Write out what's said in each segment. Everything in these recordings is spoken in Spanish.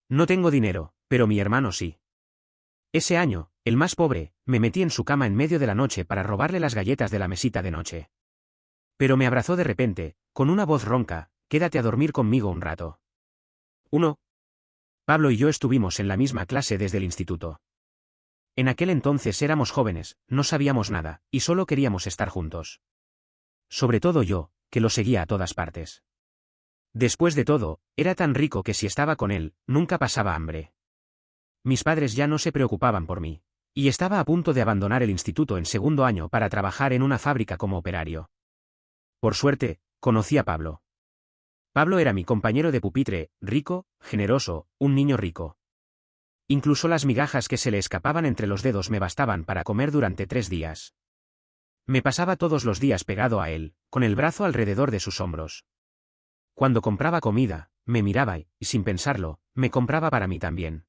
No tengo dinero, pero mi hermano sí. Ese año, el más pobre, me metí en su cama en medio de la noche para robarle las galletas de la mesita de noche. Pero me abrazó de repente, con una voz ronca: quédate a dormir conmigo un rato. 1. Pablo y yo estuvimos en la misma clase desde el instituto. En aquel entonces éramos jóvenes, no sabíamos nada, y solo queríamos estar juntos. Sobre todo yo, que lo seguía a todas partes. Después de todo, era tan rico que si estaba con él, nunca pasaba hambre. Mis padres ya no se preocupaban por mí. Y estaba a punto de abandonar el instituto en segundo año para trabajar en una fábrica como operario. Por suerte, conocí a Pablo. Pablo era mi compañero de pupitre, rico, generoso, un niño rico. Incluso las migajas que se le escapaban entre los dedos me bastaban para comer durante 3 días. Me pasaba todos los días pegado a él, con el brazo alrededor de sus hombros. Cuando compraba comida, me miraba y, sin pensarlo, me compraba para mí también.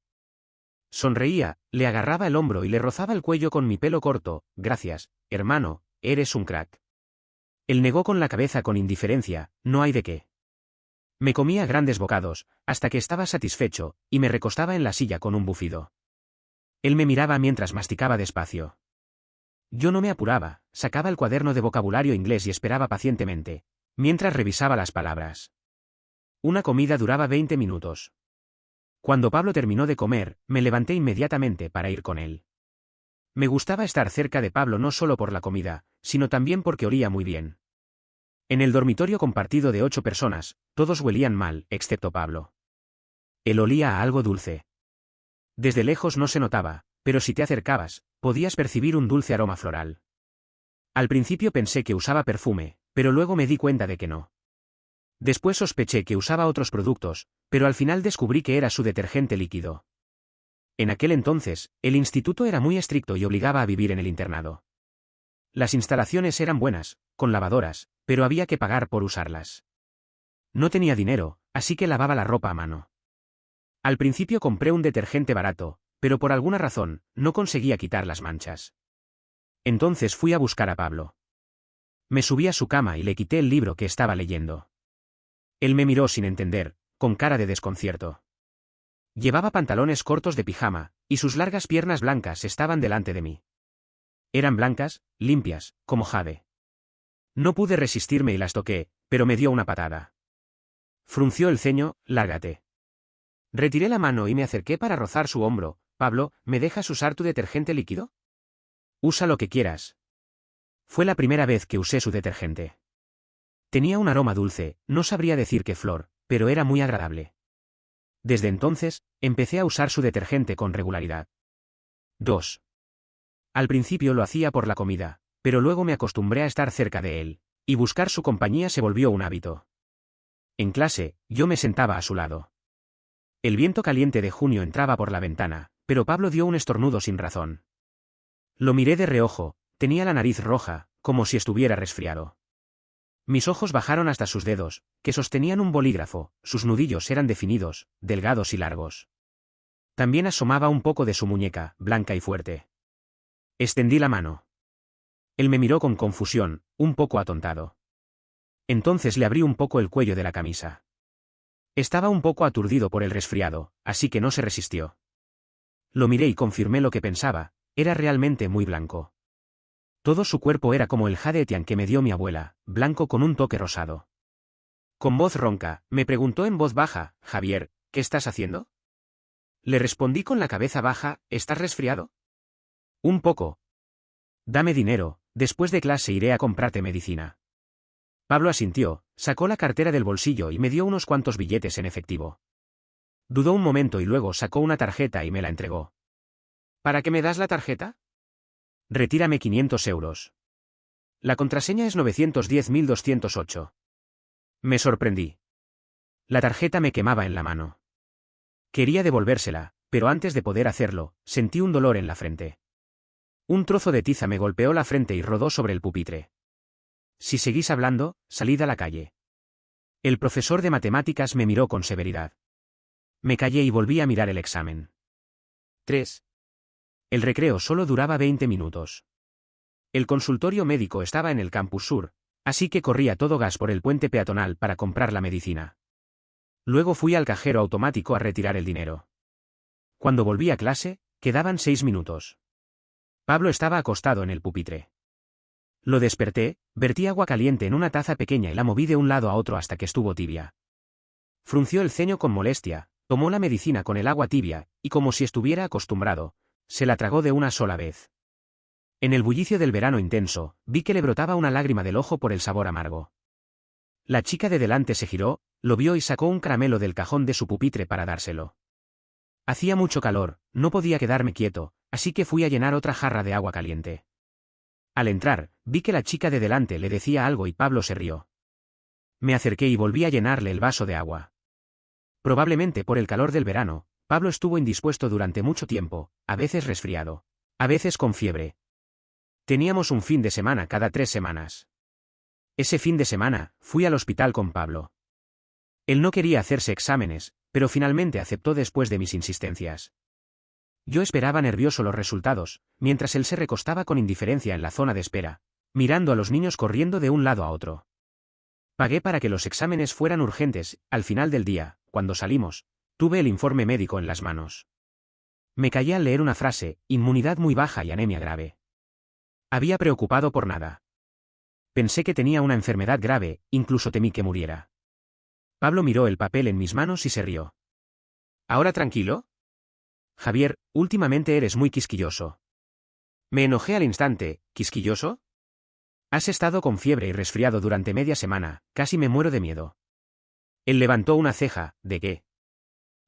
Sonreía, le agarraba el hombro y le rozaba el cuello con mi pelo corto. Gracias, hermano, eres un crack. Él negó con la cabeza con indiferencia: no hay de qué. Me comía grandes bocados, hasta que estaba satisfecho, y me recostaba en la silla con un bufido. Él me miraba mientras masticaba despacio. Yo no me apuraba, sacaba el cuaderno de vocabulario inglés y esperaba pacientemente, mientras revisaba las palabras. Una comida duraba 20 minutos. Cuando Pablo terminó de comer, me levanté inmediatamente para ir con él. Me gustaba estar cerca de Pablo no solo por la comida, sino también porque olía muy bien. En el dormitorio compartido de 8 personas, todos huelían mal, excepto Pablo. Él olía a algo dulce. Desde lejos no se notaba, pero si te acercabas, podías percibir un dulce aroma floral. Al principio pensé que usaba perfume, pero luego me di cuenta de que no. Después sospeché que usaba otros productos, pero al final descubrí que era su detergente líquido. En aquel entonces, el instituto era muy estricto y obligaba a vivir en el internado. Las instalaciones eran buenas, con lavadoras, pero había que pagar por usarlas. No tenía dinero, así que lavaba la ropa a mano. Al principio compré un detergente barato, pero por alguna razón, no conseguía quitar las manchas. Entonces fui a buscar a Pablo. Me subí a su cama y le quité el libro que estaba leyendo. Él me miró sin entender, con cara de desconcierto. Llevaba pantalones cortos de pijama, y sus largas piernas blancas estaban delante de mí. Eran blancas, limpias, como jade. No pude resistirme y las toqué, pero me dio una patada. Frunció el ceño: lárgate. Retiré la mano y me acerqué para rozar su hombro. Pablo, ¿me dejas usar tu detergente líquido? Usa lo que quieras. Fue la primera vez que usé su detergente. Tenía un aroma dulce, no sabría decir qué flor, pero era muy agradable. Desde entonces, empecé a usar su detergente con regularidad. 2. Al principio lo hacía por la comida, pero luego me acostumbré a estar cerca de él, y buscar su compañía se volvió un hábito. En clase, yo me sentaba a su lado. El viento caliente de junio entraba por la ventana, pero Pablo dio un estornudo sin razón. Lo miré de reojo: tenía la nariz roja, como si estuviera resfriado. Mis ojos bajaron hasta sus dedos, que sostenían un bolígrafo. Sus nudillos eran definidos, delgados y largos. También asomaba un poco de su muñeca, blanca y fuerte. Extendí la mano. Él me miró con confusión, un poco atontado. Entonces le abrí un poco el cuello de la camisa. Estaba un poco aturdido por el resfriado, así que no se resistió. Lo miré y confirmé lo que pensaba: era realmente muy blanco. Todo su cuerpo era como el jade etiam que me dio mi abuela, blanco con un toque rosado. Con voz ronca, me preguntó en voz baja: Javier, ¿qué estás haciendo? Le respondí con la cabeza baja: ¿estás resfriado? Un poco. Dame dinero, después de clase iré a comprarte medicina. Pablo asintió, sacó la cartera del bolsillo y me dio unos cuantos billetes en efectivo. Dudó un momento y luego sacó una tarjeta y me la entregó. ¿Para qué me das la tarjeta? Retírame 500 euros. La contraseña es 910.208. Me sorprendí. La tarjeta me quemaba en la mano. Quería devolvérsela, pero antes de poder hacerlo, sentí un dolor en la frente. Un trozo de tiza me golpeó la frente y rodó sobre el pupitre. Si seguís hablando, salid a la calle. El profesor de matemáticas me miró con severidad. Me callé y volví a mirar el examen. 3. El recreo solo duraba 20 minutos. El consultorio médico estaba en el campus sur, así que corrí a todo gas por el puente peatonal para comprar la medicina. Luego fui al cajero automático a retirar el dinero. Cuando volví a clase, quedaban 6 minutos. Pablo estaba acostado en el pupitre. Lo desperté, vertí agua caliente en una taza pequeña y la moví de un lado a otro hasta que estuvo tibia. Frunció el ceño con molestia, tomó la medicina con el agua tibia, y como si estuviera acostumbrado, se la tragó de una sola vez. En el bullicio del verano intenso, vi que le brotaba una lágrima del ojo por el sabor amargo. La chica de delante se giró, lo vio y sacó un caramelo del cajón de su pupitre para dárselo. Hacía mucho calor, no podía quedarme quieto, así que fui a llenar otra jarra de agua caliente. Al entrar, vi que la chica de delante le decía algo y Pablo se rió. Me acerqué y volví a llenarle el vaso de agua. Probablemente por el calor del verano, Pablo estuvo indispuesto durante mucho tiempo, a veces resfriado, a veces con fiebre. Teníamos un fin de semana cada 3 semanas. Ese fin de semana, fui al hospital con Pablo. Él no quería hacerse exámenes, pero finalmente aceptó después de mis insistencias. Yo esperaba nervioso los resultados, mientras él se recostaba con indiferencia en la zona de espera, mirando a los niños corriendo de un lado a otro. Pagué para que los exámenes fueran urgentes. Al final del día, cuando salimos, tuve el informe médico en las manos. Me callé al leer una frase: inmunidad muy baja y anemia grave. Había preocupado por nada. Pensé que tenía una enfermedad grave, incluso temí que muriera. Pablo miró el papel en mis manos y se rió. ¿Ahora tranquilo? Javier, últimamente eres muy quisquilloso. Me enojé al instante. ¿Quisquilloso? Has estado con fiebre y resfriado durante media semana, casi me muero de miedo. Él levantó una ceja. ¿De qué?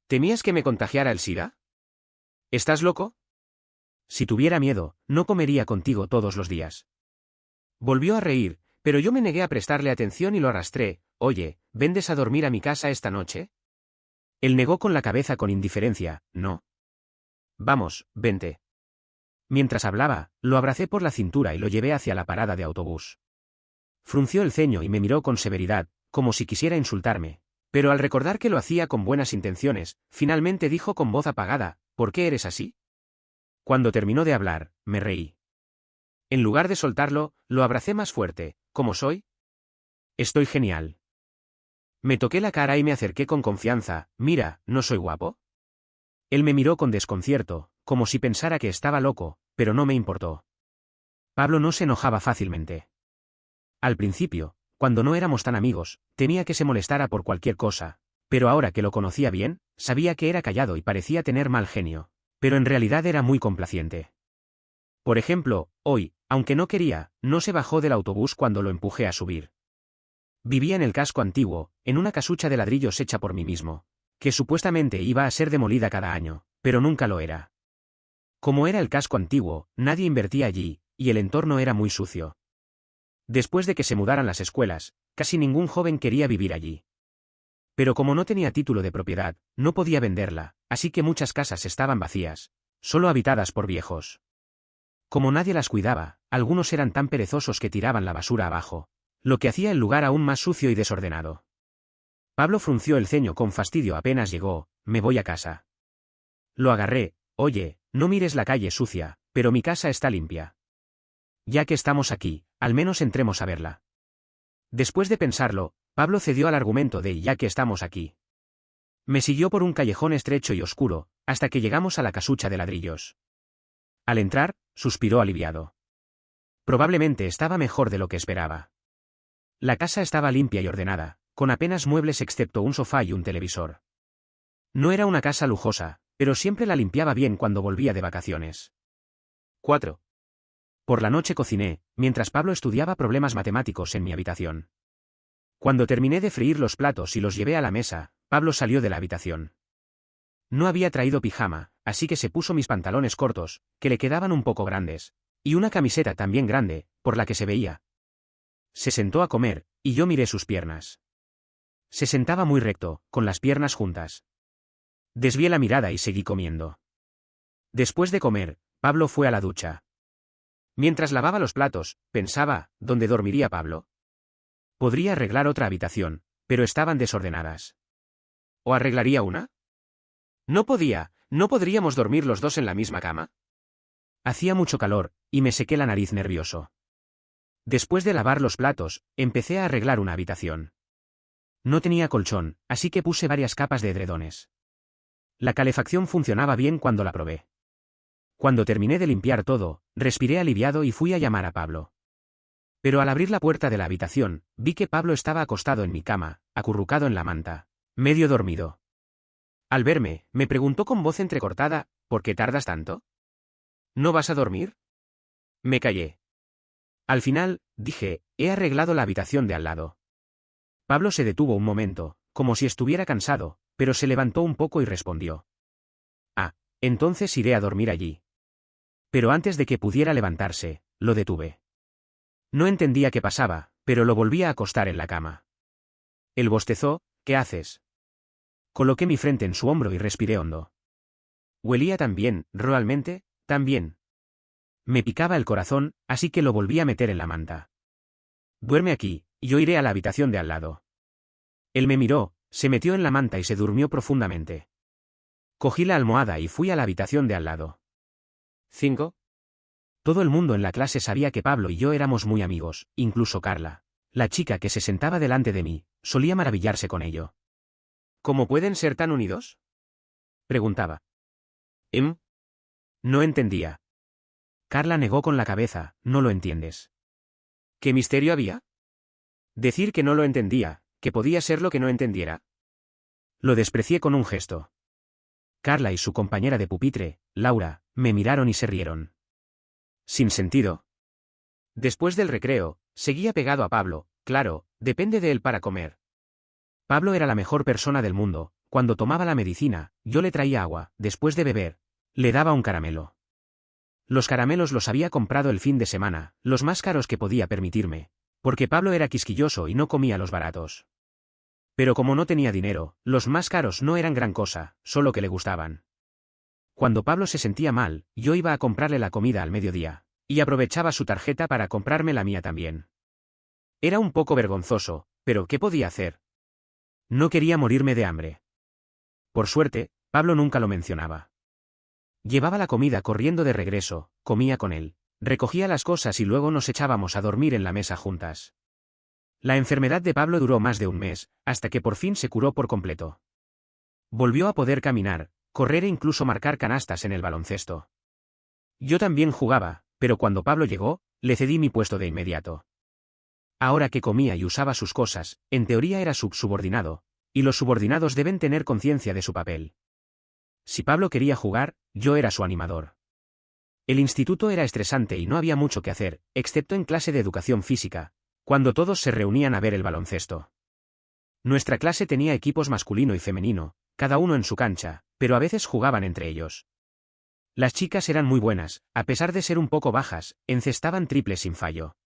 ¿Temías que me contagiara el SIDA? ¿Estás loco? Si tuviera miedo, no comería contigo todos los días. Volvió a reír, pero yo me negué a prestarle atención y lo arrastré. Oye, ¿vendes a dormir a mi casa esta noche? Él negó con la cabeza con indiferencia. No. Vamos, vente. Mientras hablaba, lo abracé por la cintura y lo llevé hacia la parada de autobús. Frunció el ceño y me miró con severidad, como si quisiera insultarme, pero al recordar que lo hacía con buenas intenciones, finalmente dijo con voz apagada: ¿por qué eres así? Cuando terminó de hablar, me reí. En lugar de soltarlo, lo abracé más fuerte. ¿Cómo soy? Estoy genial. Me toqué la cara y me acerqué con confianza. Mira, ¿no soy guapo? Él me miró con desconcierto, como si pensara que estaba loco, pero no me importó. Pablo no se enojaba fácilmente. Al principio, cuando no éramos tan amigos, temía que se molestara por cualquier cosa, pero ahora que lo conocía bien, sabía que era callado y parecía tener mal genio, pero en realidad era muy complaciente. Por ejemplo, hoy, aunque no quería, no se bajó del autobús cuando lo empujé a subir. Vivía en el casco antiguo, en una casucha de ladrillos hecha por mí mismo, que supuestamente iba a ser demolida cada año, pero nunca lo era. Como era el casco antiguo, nadie invertía allí, y el entorno era muy sucio. Después de que se mudaran las escuelas, casi ningún joven quería vivir allí. Pero como no tenía título de propiedad, no podía venderla, así que muchas casas estaban vacías, solo habitadas por viejos. Como nadie las cuidaba, algunos eran tan perezosos que tiraban la basura abajo, lo que hacía el lugar aún más sucio y desordenado. Pablo frunció el ceño con fastidio apenas llegó. Me voy a casa. Lo agarré. Oye, no mires la calle sucia, pero mi casa está limpia. Ya que estamos aquí, al menos entremos a verla. Después de pensarlo, Pablo cedió al argumento de ya que estamos aquí. Me siguió por un callejón estrecho y oscuro, hasta que llegamos a la casucha de ladrillos. Al entrar, suspiró aliviado. Probablemente estaba mejor de lo que esperaba. La casa estaba limpia y ordenada, con apenas muebles excepto un sofá y un televisor. No era una casa lujosa, pero siempre la limpiaba bien cuando volvía de vacaciones. 4. Por la noche cociné, mientras Pablo estudiaba problemas matemáticos en mi habitación. Cuando terminé de freír los platos y los llevé a la mesa, Pablo salió de la habitación. No había traído pijama, así que se puso mis pantalones cortos, que le quedaban un poco grandes, y una camiseta también grande, por la que se veía. Se sentó a comer, y yo miré sus piernas. Se sentaba muy recto, con las piernas juntas. Desvié la mirada y seguí comiendo. Después de comer, Pablo fue a la ducha. Mientras lavaba los platos, pensaba, ¿dónde dormiría Pablo? Podría arreglar otra habitación, pero estaban desordenadas. ¿O arreglaría una? No podía, ¿no podríamos dormir los dos en la misma cama? Hacía mucho calor, y me sequé la nariz nervioso. Después de lavar los platos, empecé a arreglar una habitación. No tenía colchón, así que puse varias capas de edredones. La calefacción funcionaba bien cuando la probé. Cuando terminé de limpiar todo, respiré aliviado y fui a llamar a Pablo. Pero al abrir la puerta de la habitación, vi que Pablo estaba acostado en mi cama, acurrucado en la manta, medio dormido. Al verme, me preguntó con voz entrecortada, ¿por qué tardas tanto? ¿No vas a dormir? Me callé. Al final, dije, he arreglado la habitación de al lado. Pablo se detuvo un momento, como si estuviera cansado, pero se levantó un poco y respondió. Ah, entonces iré a dormir allí. Pero antes de que pudiera levantarse, lo detuve. No entendía qué pasaba, pero lo volví a acostar en la cama. Él bostezó, ¿qué haces? Coloqué mi frente en su hombro y respiré hondo. Huelía tan bien, realmente, tan bien. Me picaba el corazón, así que lo volví a meter en la manta. Duerme aquí, y yo iré a la habitación de al lado. Él me miró, se metió en la manta y se durmió profundamente. Cogí la almohada y fui a la habitación de al lado. 5. Todo el mundo en la clase sabía que Pablo y yo éramos muy amigos, incluso Carla, la chica que se sentaba delante de mí, solía maravillarse con ello. ¿Cómo pueden ser tan unidos? Preguntaba. No entendía. Carla negó con la cabeza, no lo entiendes. ¿Qué misterio había? Decir que no lo entendía, que podía ser lo que no entendiera. Lo desprecié con un gesto. Carla y su compañera de pupitre, Laura, me miraron y se rieron. Sin sentido. Después del recreo, seguía pegado a Pablo, claro, depende de él para comer. Pablo era la mejor persona del mundo, cuando tomaba la medicina, yo le traía agua, después de beber, le daba un caramelo. Los caramelos los había comprado el fin de semana, los más caros que podía permitirme, porque Pablo era quisquilloso y no comía los baratos. Pero como no tenía dinero, los más caros no eran gran cosa, solo que le gustaban. Cuando Pablo se sentía mal, yo iba a comprarle la comida al mediodía, y aprovechaba su tarjeta para comprarme la mía también. Era un poco vergonzoso, pero ¿qué podía hacer? No quería morirme de hambre. Por suerte, Pablo nunca lo mencionaba. Llevaba la comida corriendo de regreso, comía con él, recogía las cosas y luego nos echábamos a dormir en la mesa juntas. La enfermedad de Pablo duró más de un mes, hasta que por fin se curó por completo. Volvió a poder caminar, correr e incluso marcar canastas en el baloncesto. Yo también jugaba, pero cuando Pablo llegó, le cedí mi puesto de inmediato. Ahora que comía y usaba sus cosas, en teoría era subordinado, y los subordinados deben tener conciencia de su papel. Si Pablo quería jugar, yo era su animador. El instituto era estresante y no había mucho que hacer, excepto en clase de educación física, cuando todos se reunían a ver el baloncesto. Nuestra clase tenía equipos masculino y femenino, cada uno en su cancha, pero a veces jugaban entre ellos. Las chicas eran muy buenas, a pesar de ser un poco bajas, encestaban triples sin fallo.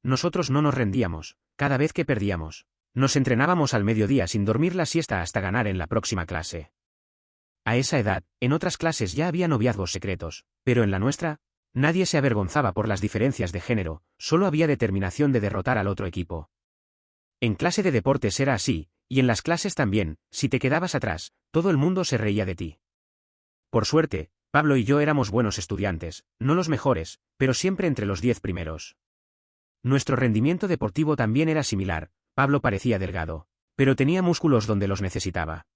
Nosotros no nos rendíamos, cada vez que perdíamos. Nos entrenábamos al mediodía sin dormir la siesta hasta ganar en la próxima clase. A esa edad, en otras clases ya había noviazgos secretos, pero en la nuestra, nadie se avergonzaba por las diferencias de género, solo había determinación de derrotar al otro equipo. En clase de deportes era así, y en las clases también, si te quedabas atrás, todo el mundo se reía de ti. Por suerte, Pablo y yo éramos buenos estudiantes, no los mejores, pero siempre entre los 10 primeros. Nuestro rendimiento deportivo también era similar, Pablo parecía delgado, pero tenía músculos donde los necesitaba.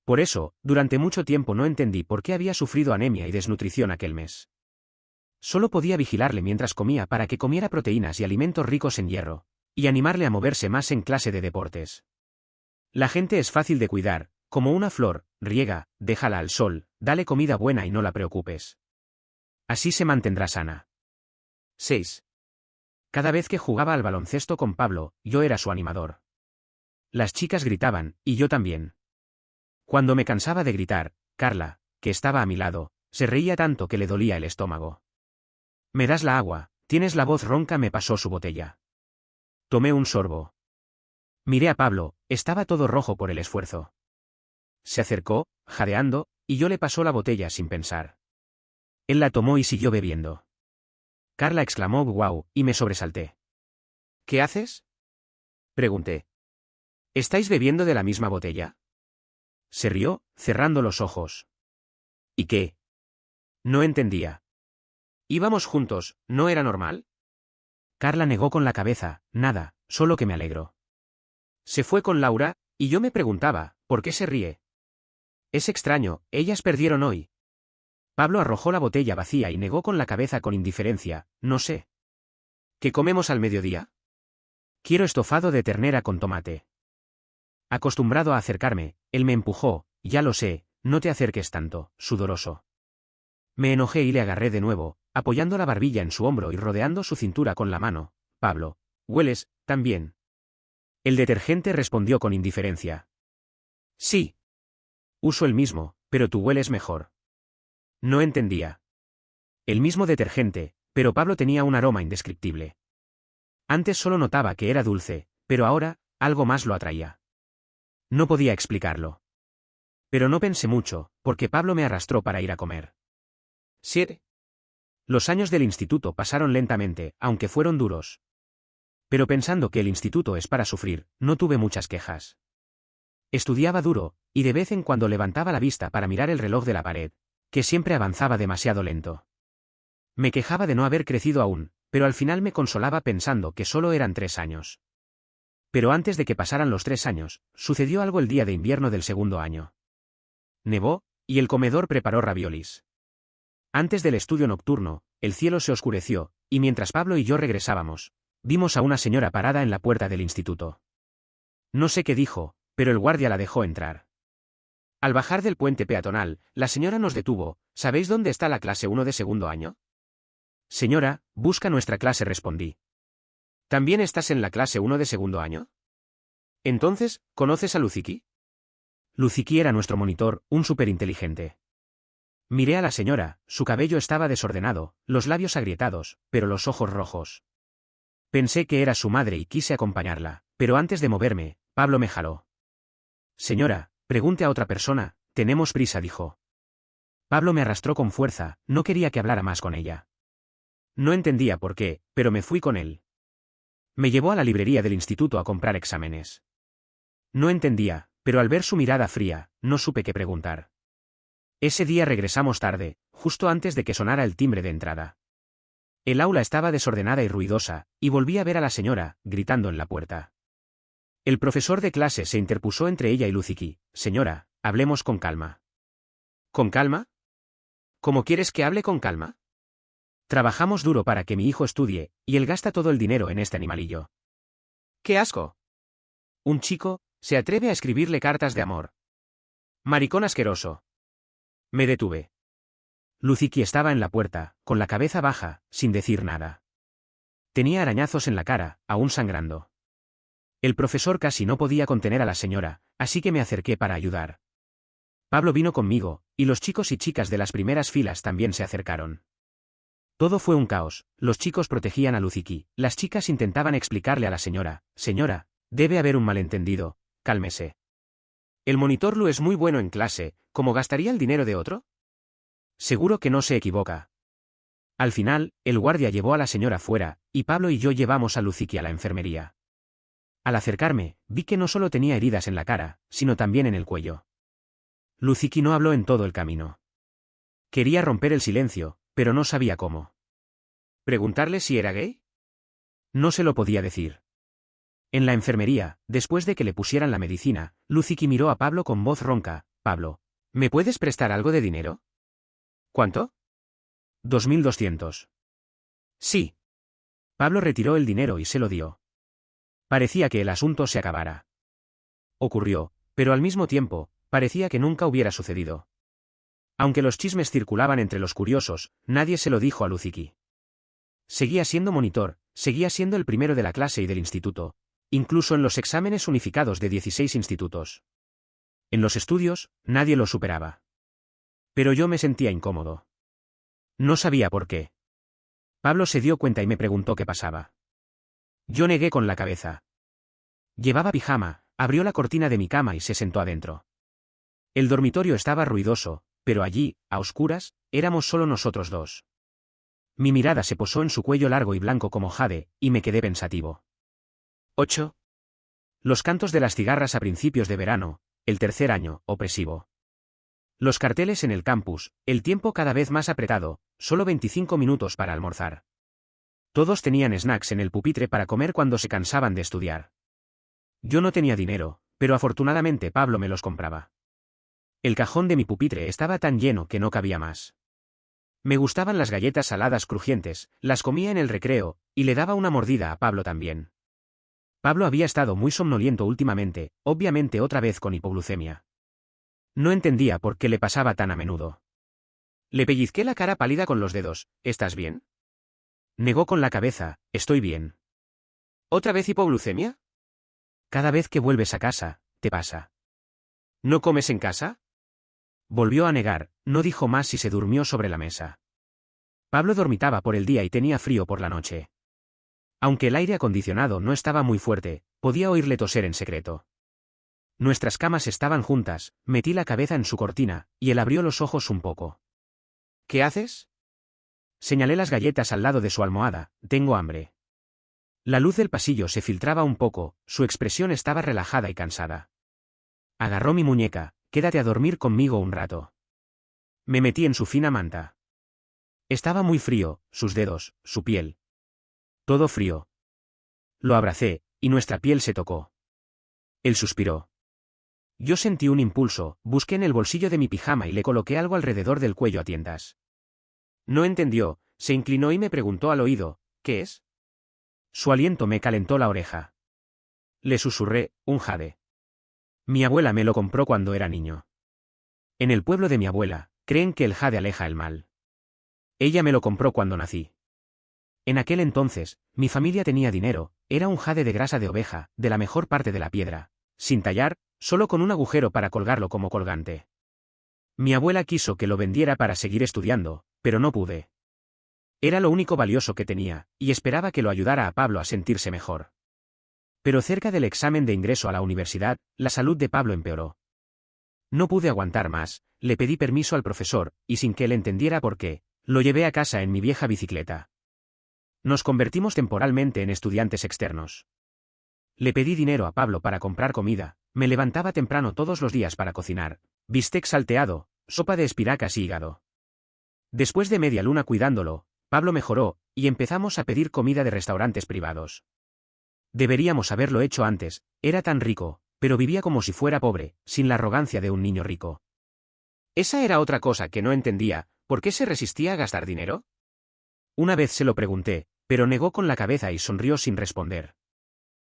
Por eso, durante mucho tiempo no entendí por qué había sufrido anemia y desnutrición aquel mes. Solo podía vigilarle mientras comía para que comiera proteínas y alimentos ricos en hierro, y animarle a moverse más en clase de deportes. La gente es fácil de cuidar, como una flor, riega, déjala al sol, dale comida buena y no la preocupes. Así se mantendrá sana. 6. Cada vez que jugaba al baloncesto con Pablo, yo era su animador. Las chicas gritaban, y yo también. Cuando me cansaba de gritar, Carla, que estaba a mi lado, se reía tanto que le dolía el estómago. ¿Me das la agua? Tienes la voz ronca, me pasó su botella. Tomé un sorbo. Miré a Pablo, estaba todo rojo por el esfuerzo. Se acercó, jadeando, y yo le pasó la botella sin pensar. Él la tomó y siguió bebiendo. Carla exclamó «guau», y me sobresalté. ¿Qué haces?, pregunté. ¿Estáis bebiendo de la misma botella? Se rió, cerrando los ojos. ¿Y qué? No entendía. Íbamos juntos, ¿no era normal? Carla negó con la cabeza, nada, solo que me alegro. Se fue con Laura, y yo me preguntaba, ¿por qué se ríe? Es extraño, ellas perdieron hoy. Pablo arrojó la botella vacía y negó con la cabeza con indiferencia, no sé. ¿Qué comemos al mediodía? Quiero estofado de ternera con tomate. Acostumbrado a acercarme, él me empujó, ya lo sé, no te acerques tanto, sudoroso. Me enojé y le agarré de nuevo, apoyando la barbilla en su hombro y rodeando su cintura con la mano. Pablo, hueles, también. El detergente respondió con indiferencia. Sí. Uso el mismo, pero tú hueles mejor. No entendía. El mismo detergente, pero Pablo tenía un aroma indescriptible. Antes solo notaba que era dulce, pero ahora, algo más lo atraía. No podía explicarlo. Pero no pensé mucho, porque Pablo me arrastró para ir a comer. 7. Los años del instituto pasaron lentamente, aunque fueron duros. Pero pensando que el instituto es para sufrir, no tuve muchas quejas. Estudiaba duro, y de vez en cuando levantaba la vista para mirar el reloj de la pared, que siempre avanzaba demasiado lento. Me quejaba de no haber crecido aún, pero al final me consolaba pensando que solo eran 3 años. Pero antes de que pasaran los 3 años, sucedió algo el día de invierno del segundo año. Nevó, y el comedor preparó raviolis. Antes del estudio nocturno, el cielo se oscureció, y mientras Pablo y yo regresábamos, vimos a una señora parada en la puerta del instituto. No sé qué dijo, pero el guardia la dejó entrar. Al bajar del puente peatonal, la señora nos detuvo. ¿Sabéis dónde está la clase 1 de segundo año? Señora, busca nuestra clase, respondí. ¿También estás en la clase 1 de segundo año? Entonces, ¿conoces a Luciqui? Luciqui era nuestro monitor, un superinteligente. Miré a la señora, su cabello estaba desordenado, los labios agrietados, pero los ojos rojos. Pensé que era su madre y quise acompañarla, pero antes de moverme, Pablo me jaló. Señora, pregunte a otra persona, tenemos prisa, dijo. Pablo me arrastró con fuerza, no quería que hablara más con ella. No entendía por qué, pero me fui con él. Me llevó a la librería del instituto a comprar exámenes. No entendía, pero al ver su mirada fría, no supe qué preguntar. Ese día regresamos tarde, justo antes de que sonara el timbre de entrada. El aula estaba desordenada y ruidosa, y volví a ver a la señora, gritando en la puerta. El profesor de clase se interpuso entre ella y Luciqui. Señora, hablemos con calma. ¿Con calma? ¿Cómo quieres que hable con calma? Trabajamos duro para que mi hijo estudie, y él gasta todo el dinero en este animalillo. ¡Qué asco! Un chico se atreve a escribirle cartas de amor. Maricón asqueroso. Me detuve. Luciqui estaba en la puerta, con la cabeza baja, sin decir nada. Tenía arañazos en la cara, aún sangrando. El profesor casi no podía contener a la señora, así que me acerqué para ayudar. Pablo vino conmigo, y los chicos y chicas de las primeras filas también se acercaron. Todo fue un caos, los chicos protegían a Luciqui, las chicas intentaban explicarle a la señora, señora, debe haber un malentendido, cálmese. El monitor Lu es muy bueno en clase, ¿cómo gastaría el dinero de otro? Seguro que no se equivoca. Al final, el guardia llevó a la señora fuera, y Pablo y yo llevamos a Luciqui a la enfermería. Al acercarme, vi que no solo tenía heridas en la cara, sino también en el cuello. Luciqui no habló en todo el camino. Quería romper el silencio, pero no sabía cómo. ¿Preguntarle si era gay? No se lo podía decir. En la enfermería, después de que le pusieran la medicina, Luciqui miró a Pablo con voz ronca. Pablo, ¿me puedes prestar algo de dinero? ¿Cuánto? 2.200. Sí. Pablo retiró el dinero y se lo dio. Parecía que el asunto se acabara. Ocurrió, pero al mismo tiempo, parecía que nunca hubiera sucedido. Aunque los chismes circulaban entre los curiosos, nadie se lo dijo a Luciqui. Seguía siendo monitor, seguía siendo el primero de la clase y del instituto, incluso en los exámenes unificados de 16 institutos. En los estudios, nadie lo superaba. Pero yo me sentía incómodo. No sabía por qué. Pablo se dio cuenta y me preguntó qué pasaba. Yo negué con la cabeza. Llevaba pijama, abrió la cortina de mi cama y se sentó adentro. El dormitorio estaba ruidoso, pero allí, a oscuras, éramos solo nosotros dos. Mi mirada se posó en su cuello largo y blanco como jade, y me quedé pensativo. 8. Los cantos de las cigarras a principios de verano, el tercer año, opresivo. Los carteles en el campus, el tiempo cada vez más apretado, solo 25 minutos para almorzar. Todos tenían snacks en el pupitre para comer cuando se cansaban de estudiar. Yo no tenía dinero, pero afortunadamente Pablo me los compraba. El cajón de mi pupitre estaba tan lleno que no cabía más. Me gustaban las galletas saladas crujientes, las comía en el recreo, y le daba una mordida a Pablo también. Pablo había estado muy somnoliento últimamente, obviamente otra vez con hipoglucemia. No entendía por qué le pasaba tan a menudo. Le pellizqué la cara pálida con los dedos. ¿Estás bien? Negó con la cabeza. Estoy bien. ¿Otra vez hipoglucemia? Cada vez que vuelves a casa, te pasa. ¿No comes en casa? Volvió a negar, no dijo más y se durmió sobre la mesa. Pablo dormitaba por el día y tenía frío por la noche. Aunque el aire acondicionado no estaba muy fuerte, podía oírle toser en secreto. Nuestras camas estaban juntas, metí la cabeza en su cortina, y él abrió los ojos un poco. ¿Qué haces? Señalé las galletas al lado de su almohada. Tengo hambre. La luz del pasillo se filtraba un poco, su expresión estaba relajada y cansada. Agarró mi muñeca. Quédate a dormir conmigo un rato. Me metí en su fina manta. Estaba muy frío, sus dedos, su piel. Todo frío. Lo abracé, y nuestra piel se tocó. Él suspiró. Yo sentí un impulso, busqué en el bolsillo de mi pijama y le coloqué algo alrededor del cuello a tientas. No entendió, se inclinó y me preguntó al oído, ¿qué es? Su aliento me calentó la oreja. Le susurré, un jade. Mi abuela me lo compró cuando era niño. En el pueblo de mi abuela, creen que el jade aleja el mal. Ella me lo compró cuando nací. En aquel entonces, mi familia tenía dinero, era un jade de grasa de oveja, de la mejor parte de la piedra, sin tallar, solo con un agujero para colgarlo como colgante. Mi abuela quiso que lo vendiera para seguir estudiando, pero no pude. Era lo único valioso que tenía, y esperaba que lo ayudara a Pablo a sentirse mejor. Pero cerca del examen de ingreso a la universidad, la salud de Pablo empeoró. No pude aguantar más, le pedí permiso al profesor, y sin que él entendiera por qué, lo llevé a casa en mi vieja bicicleta. Nos convertimos temporalmente en estudiantes externos. Le pedí dinero a Pablo para comprar comida, me levantaba temprano todos los días para cocinar, bistec salteado, sopa de espinacas y hígado. Después de media luna cuidándolo, Pablo mejoró, y empezamos a pedir comida de restaurantes privados. Deberíamos haberlo hecho antes, era tan rico, pero vivía como si fuera pobre, sin la arrogancia de un niño rico. Esa era otra cosa que no entendía, ¿por qué se resistía a gastar dinero? Una vez se lo pregunté, pero negó con la cabeza y sonrió sin responder.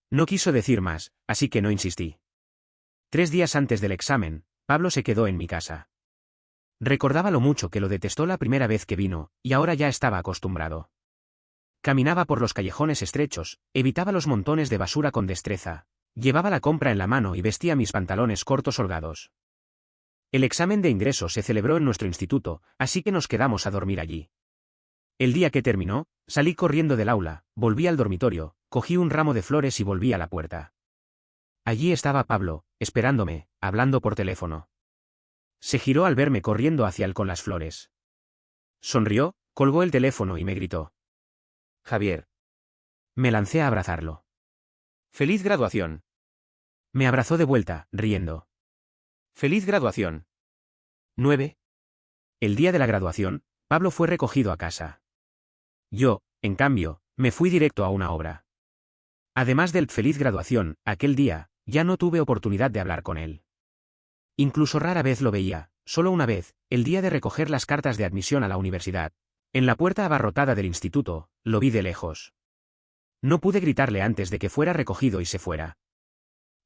No quiso decir más, así que no insistí. 3 días antes del examen, Pablo se quedó en mi casa. Recordaba lo mucho que lo detestó la primera vez que vino, y ahora ya estaba acostumbrado. Caminaba por los callejones estrechos, evitaba los montones de basura con destreza, llevaba la compra en la mano y vestía mis pantalones cortos holgados. El examen de ingreso se celebró en nuestro instituto, así que nos quedamos a dormir allí. El día que terminó, salí corriendo del aula, volví al dormitorio, cogí un ramo de flores y volví a la puerta. Allí estaba Pablo, esperándome, hablando por teléfono. Se giró al verme corriendo hacia él con las flores. Sonrió, colgó el teléfono y me gritó: Javier. Me lancé a abrazarlo. ¡Feliz graduación! Me abrazó de vuelta, riendo. ¡Feliz graduación! 9. El día de la graduación, Pablo fue recogido a casa. Yo, en cambio, me fui directo a una obra. Además del feliz graduación, aquel día, ya no tuve oportunidad de hablar con él. Incluso rara vez lo veía, solo una vez, el día de recoger las cartas de admisión a la universidad. En la puerta abarrotada del instituto, lo vi de lejos. No pude gritarle antes de que fuera recogido y se fuera.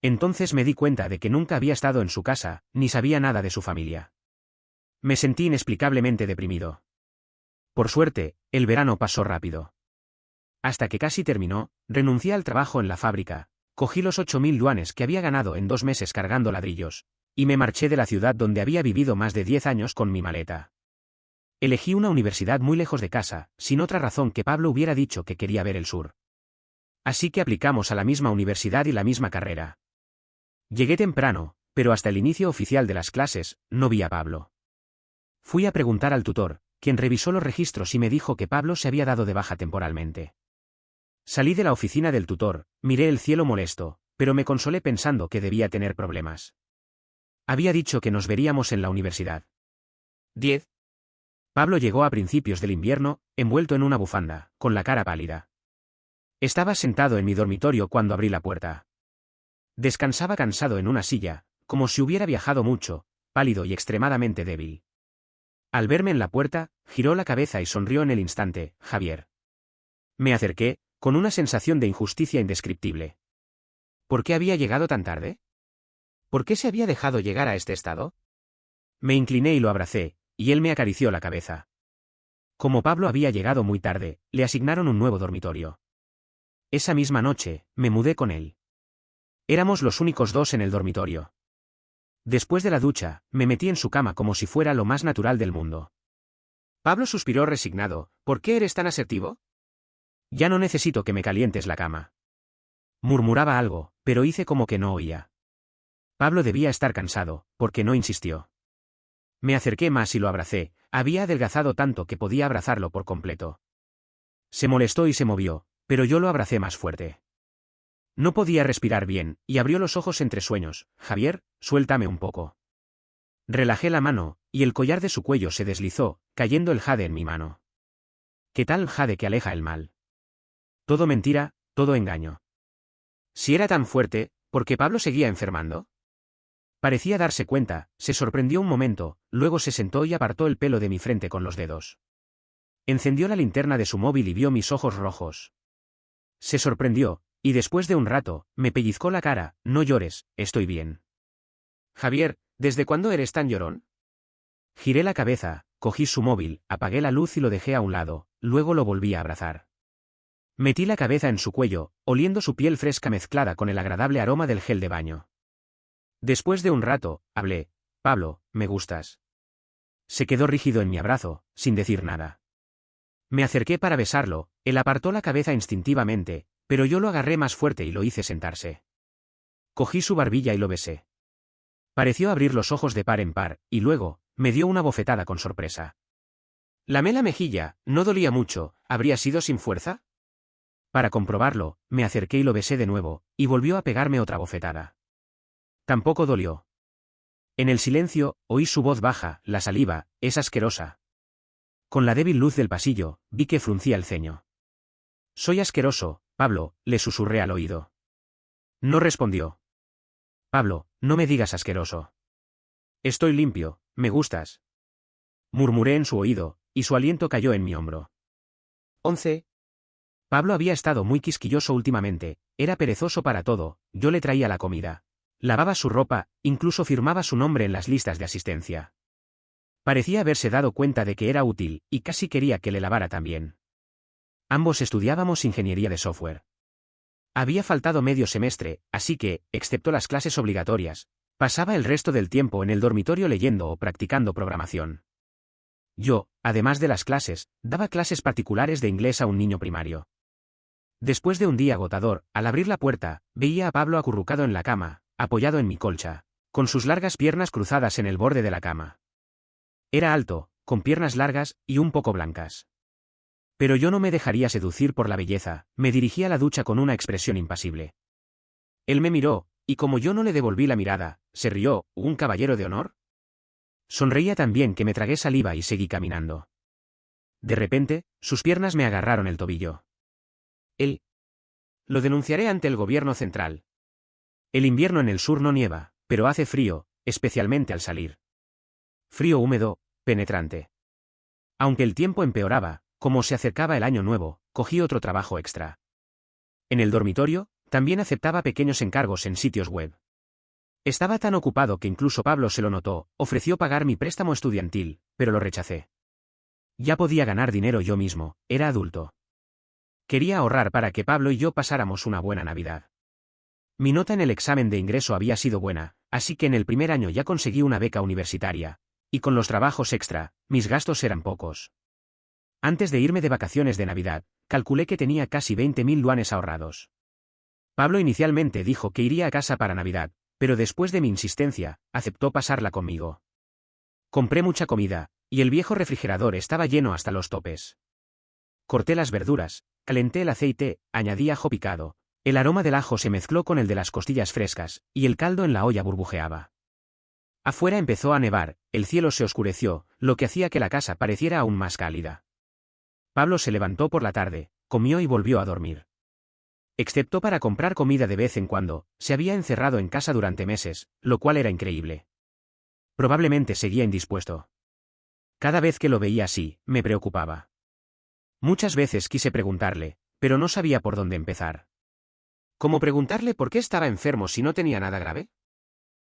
Entonces me di cuenta de que nunca había estado en su casa, ni sabía nada de su familia. Me sentí inexplicablemente deprimido. Por suerte, el verano pasó rápido. Hasta que casi terminó, renuncié al trabajo en la fábrica, cogí los 8.000 yuanes que había ganado en 2 meses cargando ladrillos, y me marché de la ciudad donde había vivido más de 10 años con mi maleta. Elegí una universidad muy lejos de casa, sin otra razón que Pablo hubiera dicho que quería ver el sur. Así que aplicamos a la misma universidad y la misma carrera. Llegué temprano, pero hasta el inicio oficial de las clases, no vi a Pablo. Fui a preguntar al tutor, quien revisó los registros y me dijo que Pablo se había dado de baja temporalmente. Salí de la oficina del tutor, miré el cielo molesto, pero me consolé pensando que debía tener problemas. Había dicho que nos veríamos en la universidad. 10. Pablo llegó a principios del invierno, envuelto en una bufanda, con la cara pálida. Estaba sentado en mi dormitorio cuando abrí la puerta. Descansaba cansado en una silla, como si hubiera viajado mucho, pálido y extremadamente débil. Al verme en la puerta, giró la cabeza y sonrió en el instante. Javier. Me acerqué, con una sensación de injusticia indescriptible. ¿Por qué había llegado tan tarde? ¿Por qué se había dejado llegar a este estado? Me incliné y lo abracé, y él me acarició la cabeza. Como Pablo había llegado muy tarde, le asignaron un nuevo dormitorio. Esa misma noche, me mudé con él. Éramos los únicos dos en el dormitorio. Después de la ducha, me metí en su cama como si fuera lo más natural del mundo. Pablo suspiró resignado. ¿Por qué eres tan asertivo? Ya no necesito que me calientes la cama. Murmuraba algo, pero hice como que no oía. Pablo debía estar cansado, porque no insistió. Me acerqué más y lo abracé. Había adelgazado tanto que podía abrazarlo por completo. Se molestó y se movió, pero yo lo abracé más fuerte. No podía respirar bien, y abrió los ojos entre sueños. Javier, suéltame un poco. Relajé la mano, y el collar de su cuello se deslizó, cayendo el jade en mi mano. ¿Qué tal jade que aleja el mal? Todo mentira, todo engaño. Si era tan fuerte, ¿por qué Pablo seguía enfermando? Parecía darse cuenta, se sorprendió un momento, luego se sentó y apartó el pelo de mi frente con los dedos. Encendió la linterna de su móvil y vio mis ojos rojos. Se sorprendió, y después de un rato, me pellizcó la cara. No llores, estoy bien. Javier, ¿desde cuándo eres tan llorón? Giré la cabeza, cogí su móvil, apagué la luz y lo dejé a un lado, luego lo volví a abrazar. Metí la cabeza en su cuello, oliendo su piel fresca mezclada con el agradable aroma del gel de baño. Después de un rato, hablé. Pablo, me gustas. Se quedó rígido en mi abrazo, sin decir nada. Me acerqué para besarlo, él apartó la cabeza instintivamente, pero yo lo agarré más fuerte y lo hice sentarse. Cogí su barbilla y lo besé. Pareció abrir los ojos de par en par, y luego, me dio una bofetada con sorpresa. Lamé la mejilla, no dolía mucho, ¿habría sido sin fuerza? Para comprobarlo, me acerqué y lo besé de nuevo, y volvió a pegarme otra bofetada. Tampoco dolió. En el silencio, oí su voz baja. La saliva, es asquerosa. Con la débil luz del pasillo, vi que fruncía el ceño. Soy asqueroso, Pablo, le susurré al oído. No respondió. Pablo, no me digas asqueroso. Estoy limpio, me gustas. Murmuré en su oído, y su aliento cayó en mi hombro. 11. Pablo había estado muy quisquilloso últimamente, era perezoso para todo, yo le traía la comida. Lavaba su ropa, incluso firmaba su nombre en las listas de asistencia. Parecía haberse dado cuenta de que era útil, y casi quería que le lavara también. Ambos estudiábamos ingeniería de software. Había faltado medio semestre, así que, excepto las clases obligatorias, pasaba el resto del tiempo en el dormitorio leyendo o practicando programación. Yo, además de las clases, daba clases particulares de inglés a un niño primario. Después de un día agotador, al abrir la puerta, veía a Pablo acurrucado en la cama, apoyado en mi colcha, con sus largas piernas cruzadas en el borde de la cama. Era alto, con piernas largas y un poco blancas. Pero yo no me dejaría seducir por la belleza, me dirigí a la ducha con una expresión impasible. Él me miró, y como yo no le devolví la mirada, se rió. ¿Un caballero de honor? Sonreía tan bien que me tragué saliva y seguí caminando. De repente, sus piernas me agarraron el tobillo. Él. Lo denunciaré ante el gobierno central. El invierno en el sur no nieva, pero hace frío, especialmente al salir. Frío húmedo, penetrante. Aunque el tiempo empeoraba, como se acercaba el año nuevo, cogí otro trabajo extra. En el dormitorio, también aceptaba pequeños encargos en sitios web. Estaba tan ocupado que incluso Pablo se lo notó, ofreció pagar mi préstamo estudiantil, pero lo rechacé. Ya podía ganar dinero yo mismo, era adulto. Quería ahorrar para que Pablo y yo pasáramos una buena Navidad. Mi nota en el examen de ingreso había sido buena, así que en el primer año ya conseguí una beca universitaria, y con los trabajos extra, mis gastos eran pocos. Antes de irme de vacaciones de Navidad, calculé que tenía casi 20.000 yuanes ahorrados. Pablo inicialmente dijo que iría a casa para Navidad, pero después de mi insistencia, aceptó pasarla conmigo. Compré mucha comida, y el viejo refrigerador estaba lleno hasta los topes. Corté las verduras, calenté el aceite, añadí ajo picado. El aroma del ajo se mezcló con el de las costillas frescas, y el caldo en la olla burbujeaba. Afuera empezó a nevar, el cielo se oscureció, lo que hacía que la casa pareciera aún más cálida. Pablo se levantó por la tarde, comió y volvió a dormir. Excepto para comprar comida de vez en cuando, se había encerrado en casa durante meses, lo cual era increíble. Probablemente seguía indispuesto. Cada vez que lo veía así, me preocupaba. Muchas veces quise preguntarle, pero no sabía por dónde empezar. ¿Cómo preguntarle por qué estaba enfermo si no tenía nada grave?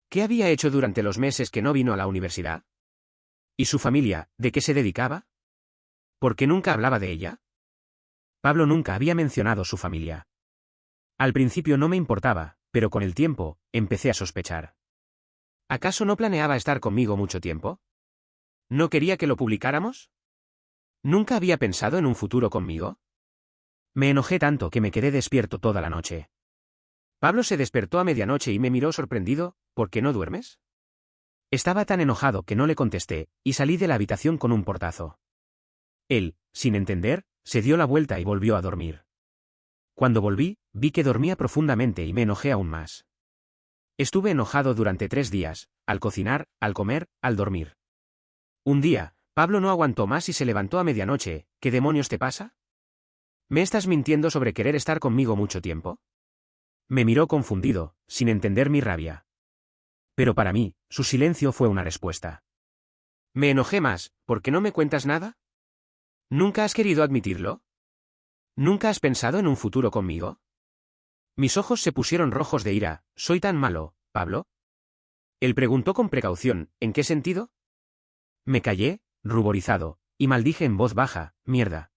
¿Qué había hecho durante los meses que no vino a la universidad? ¿Y su familia, de qué se dedicaba? ¿Por qué nunca hablaba de ella? Pablo nunca había mencionado su familia. Al principio no me importaba, pero con el tiempo, empecé a sospechar. ¿Acaso no planeaba estar conmigo mucho tiempo? ¿No quería que lo publicáramos? ¿Nunca había pensado en un futuro conmigo? Me enojé tanto que me quedé despierto toda la noche. Pablo se despertó a medianoche y me miró sorprendido. ¿Por qué no duermes? Estaba tan enojado que no le contesté, y salí de la habitación con un portazo. Él, sin entender, se dio la vuelta y volvió a dormir. Cuando volví, vi que dormía profundamente y me enojé aún más. Estuve enojado durante 3 días, al cocinar, al comer, al dormir. Un día, Pablo no aguantó más y se levantó a medianoche. ¿Qué demonios te pasa? ¿Me estás mintiendo sobre querer estar conmigo mucho tiempo? Me miró confundido, sin entender mi rabia. Pero para mí, su silencio fue una respuesta. Me enojé más. ¿Por qué no me cuentas nada? ¿Nunca has querido admitirlo? ¿Nunca has pensado en un futuro conmigo? Mis ojos se pusieron rojos de ira. ¿Soy tan malo, Pablo? Él preguntó con precaución. ¿En qué sentido? Me callé, ruborizado, y maldije en voz baja. Mierda.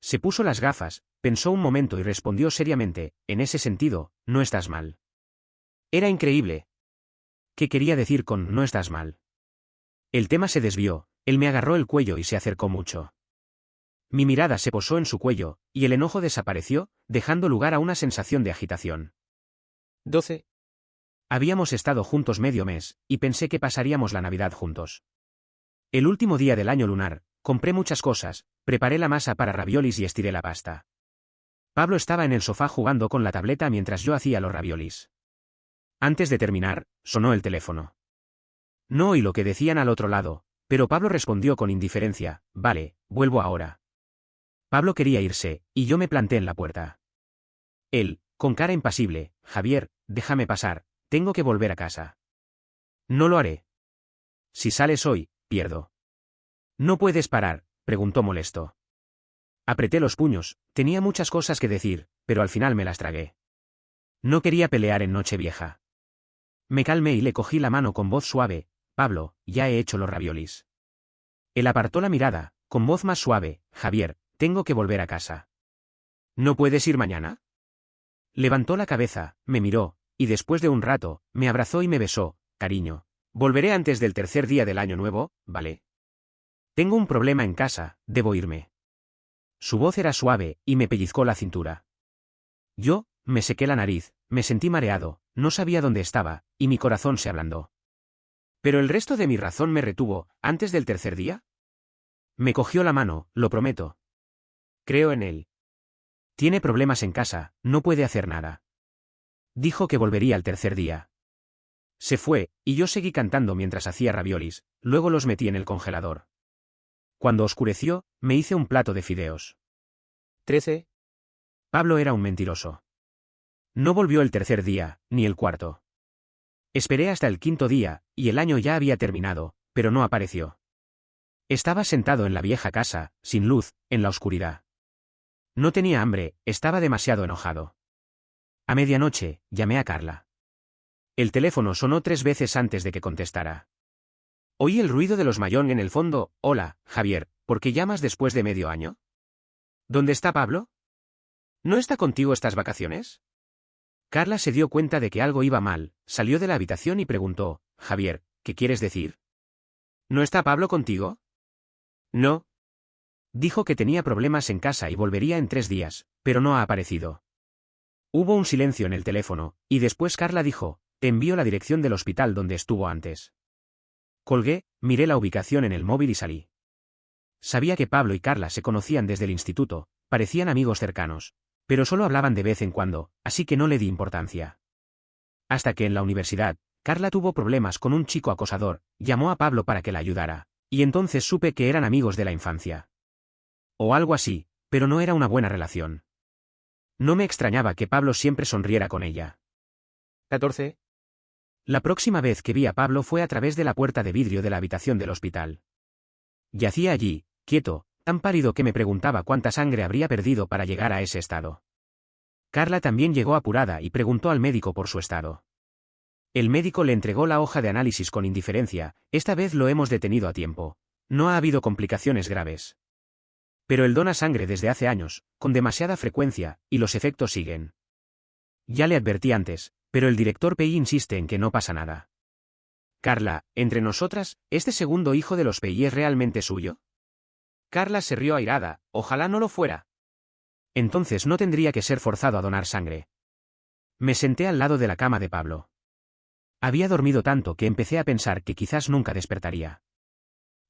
Se puso las gafas, pensó un momento y respondió seriamente. En ese sentido, no estás mal. Era increíble. ¿Qué quería decir con no estás mal? El tema se desvió, él me agarró el cuello y se acercó mucho. Mi mirada se posó en su cuello, y el enojo desapareció, dejando lugar a una sensación de agitación. 12. Habíamos estado juntos medio mes, y pensé que pasaríamos la Navidad juntos. El último día del año lunar, compré muchas cosas, preparé la masa para raviolis y estiré la pasta. Pablo estaba en el sofá jugando con la tableta mientras yo hacía los raviolis. Antes de terminar, sonó el teléfono. No oí lo que decían al otro lado, pero Pablo respondió con indiferencia. Vale, vuelvo ahora. Pablo quería irse, y yo me planté en la puerta. Él, con cara impasible. Javier, déjame pasar, tengo que volver a casa. No lo haré. Si sales hoy, pierdo. ¿No puedes parar?, preguntó molesto. Apreté los puños, tenía muchas cosas que decir, pero al final me las tragué. No quería pelear en Nochevieja. Me calmé y le cogí la mano con voz suave. Pablo, ya he hecho los raviolis. Él apartó la mirada, con voz más suave. Javier, tengo que volver a casa. ¿No puedes ir mañana? Levantó la cabeza, me miró, y después de un rato, me abrazó y me besó. Cariño, volveré antes del tercer día del año nuevo, ¿vale? Tengo un problema en casa, debo irme. Su voz era suave, y me pellizcó la cintura. Yo, me sequé la nariz, me sentí mareado, no sabía dónde estaba, y mi corazón se ablandó. Pero el resto de mi razón me retuvo. ¿Antes del tercer día? Me cogió la mano, lo prometo. Creo en él. Tiene problemas en casa, no puede hacer nada. Dijo que volvería al tercer día. Se fue, y yo seguí cantando mientras hacía raviolis, luego los metí en el congelador. Cuando oscureció, me hice un plato de fideos. 13. Pablo era un mentiroso. No volvió el tercer día, ni el cuarto. Esperé hasta el quinto día, y el año ya había terminado, pero no apareció. Estaba sentado en la vieja casa, sin luz, en la oscuridad. No tenía hambre, estaba demasiado enojado. A medianoche, llamé a Carla. El teléfono sonó 3 veces antes de que contestara. Oí el ruido de los Mayón en el fondo. Hola, Javier, ¿por qué llamas después de medio año? ¿Dónde está Pablo? ¿No está contigo estas vacaciones? Carla se dio cuenta de que algo iba mal, salió de la habitación y preguntó. Javier, ¿qué quieres decir? ¿No está Pablo contigo? No. Dijo que tenía problemas en casa y volvería en 3 días, pero no ha aparecido. Hubo un silencio en el teléfono, y después Carla dijo, te envío la dirección del hospital donde estuvo antes. Colgué, miré la ubicación en el móvil y salí. Sabía que Pablo y Carla se conocían desde el instituto, parecían amigos cercanos, pero solo hablaban de vez en cuando, así que no le di importancia. Hasta que en la universidad, Carla tuvo problemas con un chico acosador, llamó a Pablo para que la ayudara, y entonces supe que eran amigos de la infancia. O algo así, pero no era una buena relación. No me extrañaba que Pablo siempre sonriera con ella. 14. La próxima vez que vi a Pablo fue a través de la puerta de vidrio de la habitación del hospital. Yacía allí, quieto, tan pálido que me preguntaba cuánta sangre habría perdido para llegar a ese estado. Carla también llegó apurada y preguntó al médico por su estado. El médico le entregó la hoja de análisis con indiferencia. Esta vez lo hemos detenido a tiempo. No ha habido complicaciones graves. Pero él dona sangre desde hace años, con demasiada frecuencia, y los efectos siguen. Ya le advertí antes, pero el director Pei insiste en que no pasa nada. Carla, entre nosotras, ¿este segundo hijo de los Pei es realmente suyo? Carla se rió airada. Ojalá no lo fuera. Entonces no tendría que ser forzado a donar sangre. Me senté al lado de la cama de Pablo. Había dormido tanto que empecé a pensar que quizás nunca despertaría.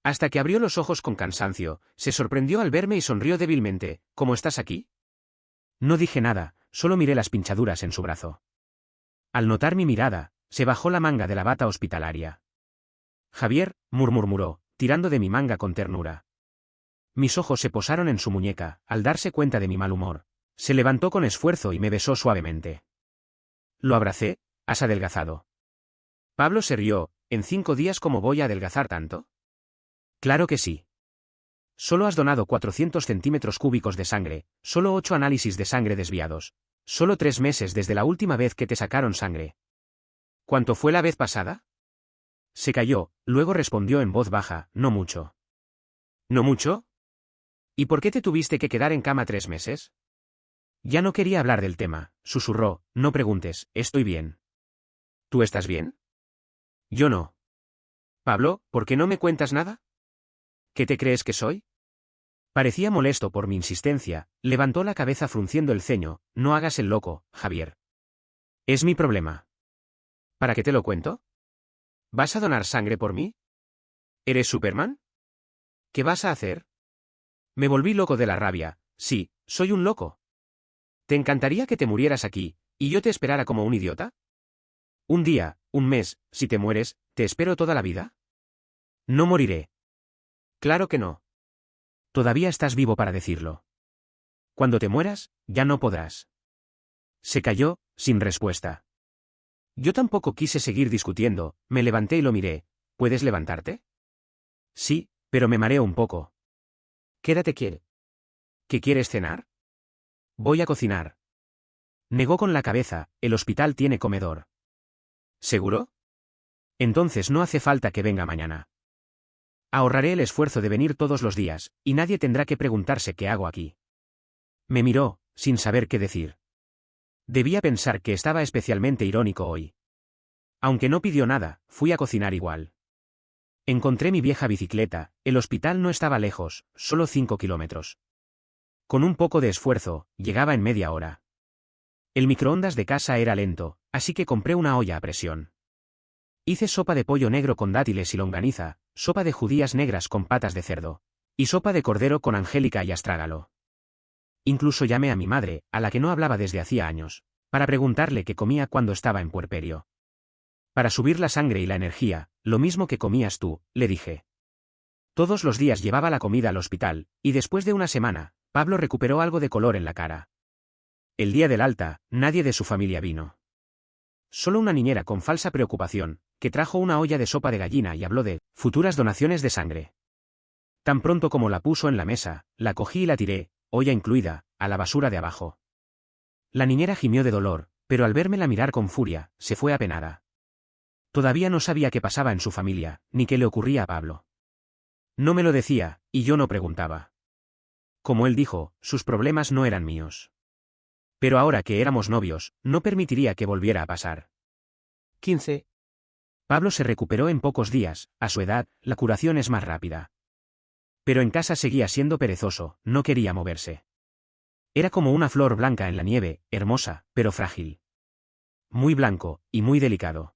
Hasta que abrió los ojos con cansancio, se sorprendió al verme y sonrió débilmente. ¿Cómo estás aquí? No dije nada, solo miré las pinchaduras en su brazo. Al notar mi mirada, se bajó la manga de la bata hospitalaria. Javier, murmuró, tirando de mi manga con ternura. Mis ojos se posaron en su muñeca, al darse cuenta de mi mal humor. Se levantó con esfuerzo y me besó suavemente. Lo abracé. ¿Has adelgazado? Pablo se rió. ¿En 5 días cómo voy a adelgazar tanto? Claro que sí. Solo has donado 400 centímetros cúbicos de sangre, solo 8 análisis de sangre desviados. Solo 3 meses desde la última vez que te sacaron sangre. ¿Cuánto fue la vez pasada? Se calló, luego respondió en voz baja, no mucho. ¿No mucho? ¿Y por qué te tuviste que quedar en cama 3 meses? Ya no quería hablar del tema, susurró, no preguntes, estoy bien. ¿Tú estás bien? Yo no. Pablo, ¿por qué no me cuentas nada? ¿Qué te crees que soy? Parecía molesto por mi insistencia, levantó la cabeza frunciendo el ceño. No hagas el loco, Javier. Es mi problema. ¿Para qué te lo cuento? ¿Vas a donar sangre por mí? ¿Eres Superman? ¿Qué vas a hacer? Me volví loco de la rabia. Sí, soy un loco. ¿Te encantaría que te murieras aquí, y yo te esperara como un idiota? Un día, un mes, si te mueres, ¿te espero toda la vida? No moriré. Claro que no. Todavía estás vivo para decirlo. Cuando te mueras, ya no podrás. Se calló, sin respuesta. Yo tampoco quise seguir discutiendo, me levanté y lo miré. ¿Puedes levantarte? Sí, pero me mareo un poco. Quédate quieto. ¿Qué quieres cenar? Voy a cocinar. Negó con la cabeza, el hospital tiene comedor. ¿Seguro? Entonces no hace falta que venga mañana. Ahorraré el esfuerzo de venir todos los días, y nadie tendrá que preguntarse qué hago aquí. Me miró, sin saber qué decir. Debía pensar que estaba especialmente irónico hoy. Aunque no pidió nada, fui a cocinar igual. Encontré mi vieja bicicleta, el hospital no estaba lejos, solo 5 kilómetros. Con un poco de esfuerzo, llegaba en media hora. El microondas de casa era lento, así que compré una olla a presión. Hice sopa de pollo negro con dátiles y longaniza, sopa de judías negras con patas de cerdo, y sopa de cordero con angélica y astrágalo. Incluso llamé a mi madre, a la que no hablaba desde hacía años, para preguntarle qué comía cuando estaba en puerperio. Para subir la sangre y la energía, lo mismo que comías tú, le dije. Todos los días llevaba la comida al hospital, y después de una semana, Pablo recuperó algo de color en la cara. El día del alta, nadie de su familia vino. Solo una niñera con falsa preocupación, que trajo una olla de sopa de gallina y habló de futuras donaciones de sangre. Tan pronto como la puso en la mesa, la cogí y la tiré, olla incluida, a la basura de abajo. La niñera gimió de dolor, pero al vérmela mirar con furia, se fue apenada. Todavía no sabía qué pasaba en su familia, ni qué le ocurría a Pablo. No me lo decía, y yo no preguntaba. Como él dijo, sus problemas no eran míos. Pero ahora que éramos novios, no permitiría que volviera a pasar. 15. Pablo se recuperó en pocos días, a su edad, la curación es más rápida. Pero en casa seguía siendo perezoso, no quería moverse. Era como una flor blanca en la nieve, hermosa, pero frágil. Muy blanco, y muy delicado.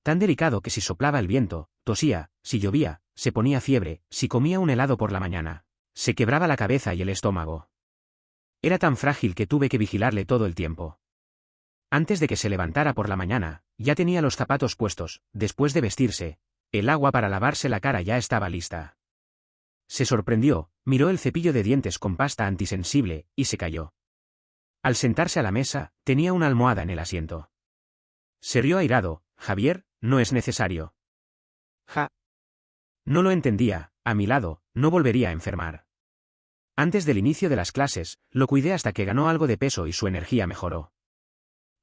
Tan delicado que si soplaba el viento, tosía, si llovía, se ponía fiebre, si comía un helado por la mañana, se quebraba la cabeza y el estómago. Era tan frágil que tuve que vigilarle todo el tiempo. Antes de que se levantara por la mañana, ya tenía los zapatos puestos, después de vestirse, el agua para lavarse la cara ya estaba lista. Se sorprendió, miró el cepillo de dientes con pasta antisensible, y se calló. Al sentarse a la mesa, tenía una almohada en el asiento. Se rió airado, Javier, no es necesario. Ja. No lo entendía, a mi lado, no volvería a enfermar. Antes del inicio de las clases, lo cuidé hasta que ganó algo de peso y su energía mejoró.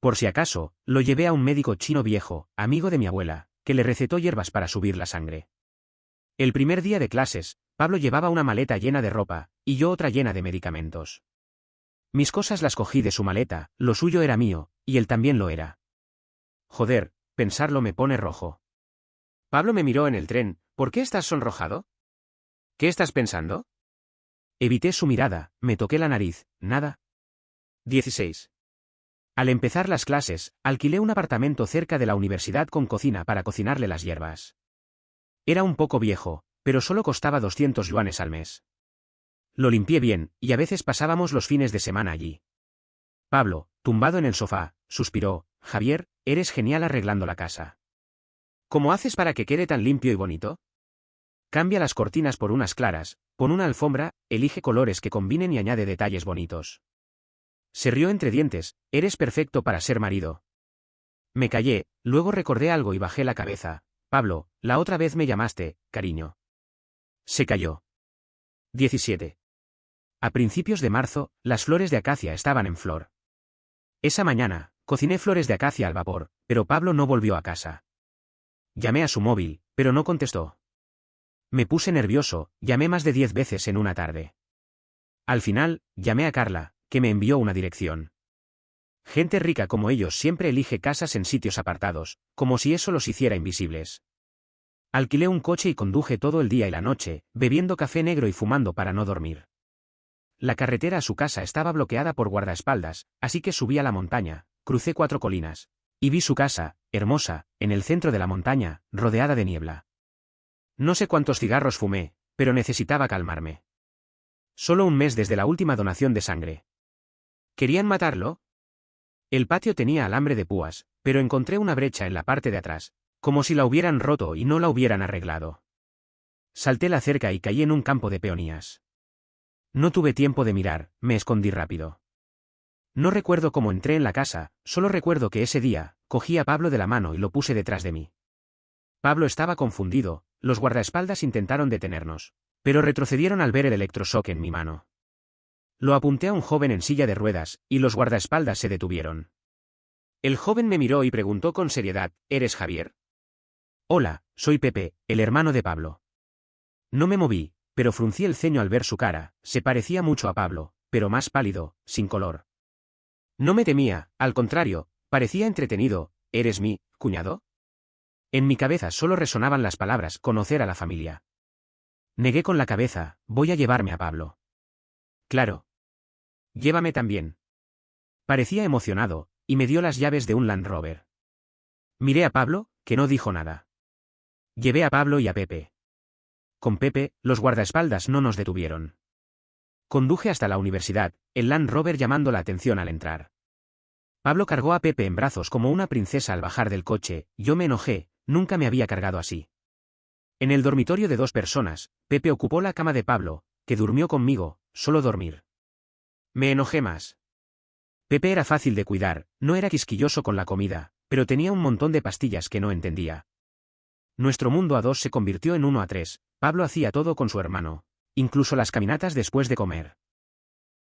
Por si acaso, lo llevé a un médico chino viejo, amigo de mi abuela, que le recetó hierbas para subir la sangre. El primer día de clases, Pablo llevaba una maleta llena de ropa, y yo otra llena de medicamentos. Mis cosas las cogí de su maleta, lo suyo era mío, y él también lo era. Joder, pensarlo me pone rojo. Pablo me miró en el tren. ¿Por qué estás sonrojado? ¿Qué estás pensando? Evité su mirada, me toqué la nariz, nada. 16. Al empezar las clases, alquilé un apartamento cerca de la universidad con cocina para cocinarle las hierbas. Era un poco viejo, pero solo costaba 200 yuanes al mes. Lo limpié bien, y a veces pasábamos los fines de semana allí. Pablo, tumbado en el sofá, suspiró: Javier, eres genial arreglando la casa. ¿Cómo haces para que quede tan limpio y bonito? Cambia las cortinas por unas claras, pon una alfombra, elige colores que combinen y añade detalles bonitos. Se rió entre dientes: eres perfecto para ser marido. Me callé, luego recordé algo y bajé la cabeza. Pablo, la otra vez me llamaste, cariño. Se calló. 17. A principios de marzo, las flores de acacia estaban en flor. Esa mañana, cociné flores de acacia al vapor, pero Pablo no volvió a casa. Llamé a su móvil, pero no contestó. Me puse nervioso, llamé más de 10 veces en una tarde. Al final, llamé a Carla, que me envió una dirección. Gente rica como ellos siempre elige casas en sitios apartados, como si eso los hiciera invisibles. Alquilé un coche y conduje todo el día y la noche, bebiendo café negro y fumando para no dormir. La carretera a su casa estaba bloqueada por guardaespaldas, así que subí a la montaña, crucé 4 colinas, y vi su casa, hermosa, en el centro de la montaña, rodeada de niebla. No sé cuántos cigarros fumé, pero necesitaba calmarme. Solo un mes desde la última donación de sangre. ¿Querían matarlo? El patio tenía alambre de púas, pero encontré una brecha en la parte de atrás, como si la hubieran roto y no la hubieran arreglado. Salté la cerca y caí en un campo de peonías. No tuve tiempo de mirar, me escondí rápido. No recuerdo cómo entré en la casa, solo recuerdo que ese día, cogí a Pablo de la mano y lo puse detrás de mí. Pablo estaba confundido, los guardaespaldas intentaron detenernos, pero retrocedieron al ver el electroshock en mi mano. Lo apunté a un joven en silla de ruedas, y los guardaespaldas se detuvieron. El joven me miró y preguntó con seriedad: ¿Eres Javier? Hola, soy Pepe, el hermano de Pablo. No me moví, pero fruncí el ceño al ver su cara. Se parecía mucho a Pablo, pero más pálido, sin color. No me temía, al contrario, parecía entretenido. ¿Eres mi cuñado? En mi cabeza solo resonaban las palabras conocer a la familia. Negué con la cabeza: voy a llevarme a Pablo. Claro. Llévame también. Parecía emocionado, y me dio las llaves de un Land Rover. Miré a Pablo, que no dijo nada. Llevé a Pablo y a Pepe. Con Pepe, los guardaespaldas no nos detuvieron. Conduje hasta la universidad, el Land Rover llamando la atención al entrar. Pablo cargó a Pepe en brazos como una princesa al bajar del coche. Yo me enojé, nunca me había cargado así. En el dormitorio de 2 personas, Pepe ocupó la cama de Pablo, que durmió conmigo, solo dormir. Me enojé más. Pepe era fácil de cuidar, no era quisquilloso con la comida, pero tenía un montón de pastillas que no entendía. Nuestro mundo a 2 se convirtió en 1 a 3, Pablo hacía todo con su hermano, incluso las caminatas después de comer.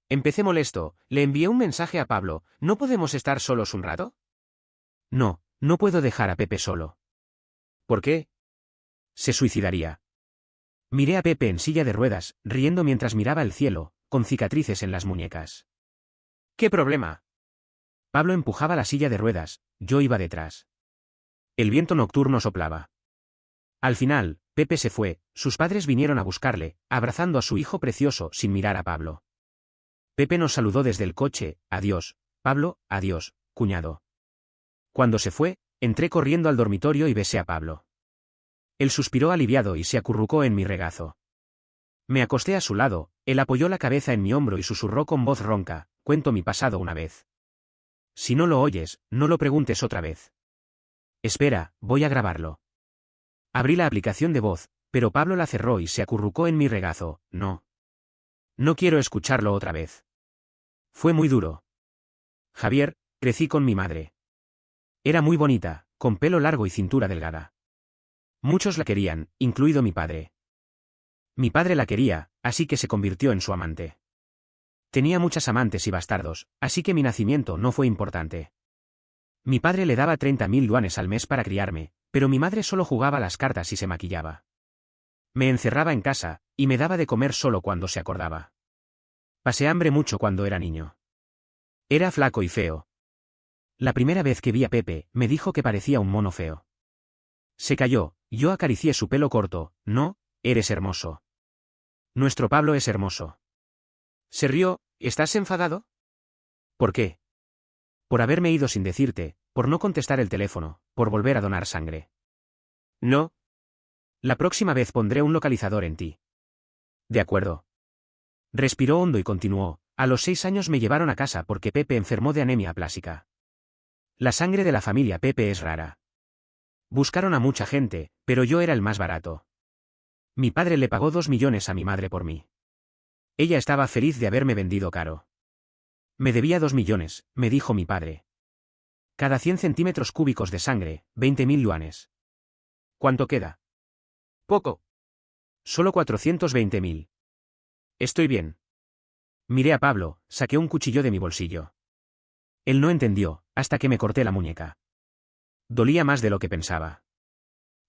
Empecé molesto, le envié un mensaje a Pablo: ¿no podemos estar solos un rato? No, no puedo dejar a Pepe solo. ¿Por qué? Se suicidaría. Miré a Pepe en silla de ruedas, riendo mientras miraba el cielo, con cicatrices en las muñecas. ¿Qué problema? Pablo empujaba la silla de ruedas, yo iba detrás. El viento nocturno soplaba. Al final, Pepe se fue, sus padres vinieron a buscarle, abrazando a su hijo precioso sin mirar a Pablo. Pepe nos saludó desde el coche: adiós, Pablo, adiós, cuñado. Cuando se fue, entré corriendo al dormitorio y besé a Pablo. Él suspiró aliviado y se acurrucó en mi regazo. Me acosté a su lado, él apoyó la cabeza en mi hombro y susurró con voz ronca: cuento mi pasado una vez. Si no lo oyes, no lo preguntes otra vez. Espera, voy a grabarlo. Abrí la aplicación de voz, pero Pablo la cerró y se acurrucó en mi regazo. No. No quiero escucharlo otra vez. Fue muy duro. Javier, crecí con mi madre. Era muy bonita, con pelo largo y cintura delgada. Muchos la querían, incluido mi padre. Mi padre la quería, así que se convirtió en su amante. Tenía muchas amantes y bastardos, así que mi nacimiento no fue importante. Mi padre le daba 30.000 yuanes al mes para criarme, pero mi madre solo jugaba las cartas y se maquillaba. Me encerraba en casa, y me daba de comer solo cuando se acordaba. Pasé hambre mucho cuando era niño. Era flaco y feo. La primera vez que vi a Pepe, me dijo que parecía un mono feo. Se calló, yo acaricié su pelo corto. No, eres hermoso. Nuestro Pablo es hermoso. Se rió. ¿Estás enfadado? ¿Por qué? Por haberme ido sin decirte, por no contestar el teléfono, por volver a donar sangre. No. La próxima vez pondré un localizador en ti. De acuerdo. Respiró hondo y continuó. A los 6 años me llevaron a casa porque Pepe enfermó de anemia aplásica. La sangre de la familia Pepe es rara. Buscaron a mucha gente, pero yo era el más barato. Mi padre le pagó 2 millones a mi madre por mí. Ella estaba feliz de haberme vendido caro. Me debía 2 millones, me dijo mi padre. Cada 100 centímetros cúbicos de sangre, 20.000 yuanes. ¿Cuánto queda? Poco. Solo 420.000. Estoy bien. Miré a Pablo, saqué un cuchillo de mi bolsillo. Él no entendió, hasta que me corté la muñeca. Dolía más de lo que pensaba.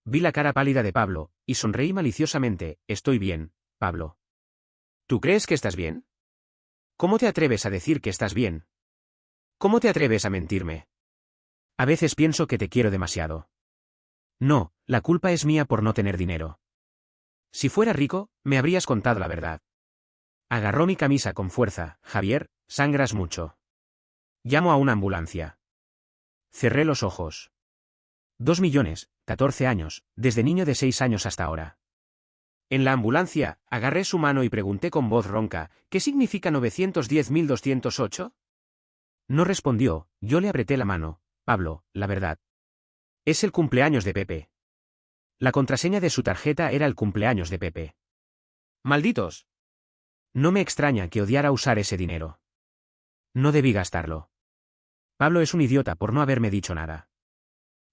Vi la cara pálida de Pablo, y sonreí maliciosamente. Estoy bien, Pablo. ¿Tú crees que estás bien? ¿Cómo te atreves a decir que estás bien? ¿Cómo te atreves a mentirme? A veces pienso que te quiero demasiado. No, la culpa es mía por no tener dinero. Si fuera rico, me habrías contado la verdad. Agarró mi camisa con fuerza. Javier, sangras mucho. Llamo a una ambulancia. Cerré los ojos. 2 millones, 14 años, desde niño de 6 años hasta ahora. En la ambulancia, agarré su mano y pregunté con voz ronca, ¿qué significa 910.208? No respondió, yo le apreté la mano. Pablo, la verdad. Es el cumpleaños de Pepe. La contraseña de su tarjeta era el cumpleaños de Pepe. ¡Malditos! No me extraña que odiara usar ese dinero. No debí gastarlo. Pablo es un idiota por no haberme dicho nada.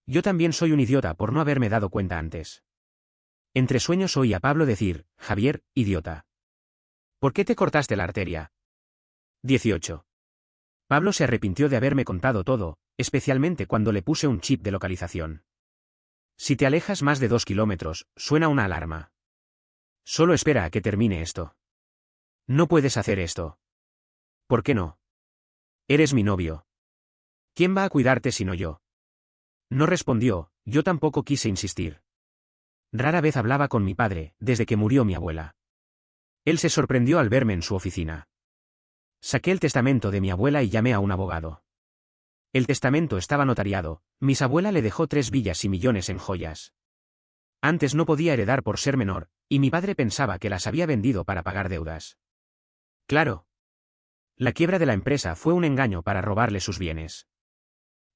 Yo también soy un idiota por no haberme dado cuenta antes. Entre sueños oí a Pablo decir, Javier, idiota. ¿Por qué te cortaste la arteria? 18. Pablo se arrepintió de haberme contado todo, especialmente cuando le puse un chip de localización. Si te alejas más de 2 kilómetros, suena una alarma. Solo espera a que termine esto. No puedes hacer esto. ¿Por qué no? Eres mi novio. ¿Quién va a cuidarte sino yo? No respondió, yo tampoco quise insistir. Rara vez hablaba con mi padre, desde que murió mi abuela. Él se sorprendió al verme en su oficina. Saqué el testamento de mi abuela y llamé a un abogado. El testamento estaba notariado, mi abuela le dejó 3 villas y millones en joyas. Antes no podía heredar por ser menor, y mi padre pensaba que las había vendido para pagar deudas. Claro. La quiebra de la empresa fue un engaño para robarle sus bienes.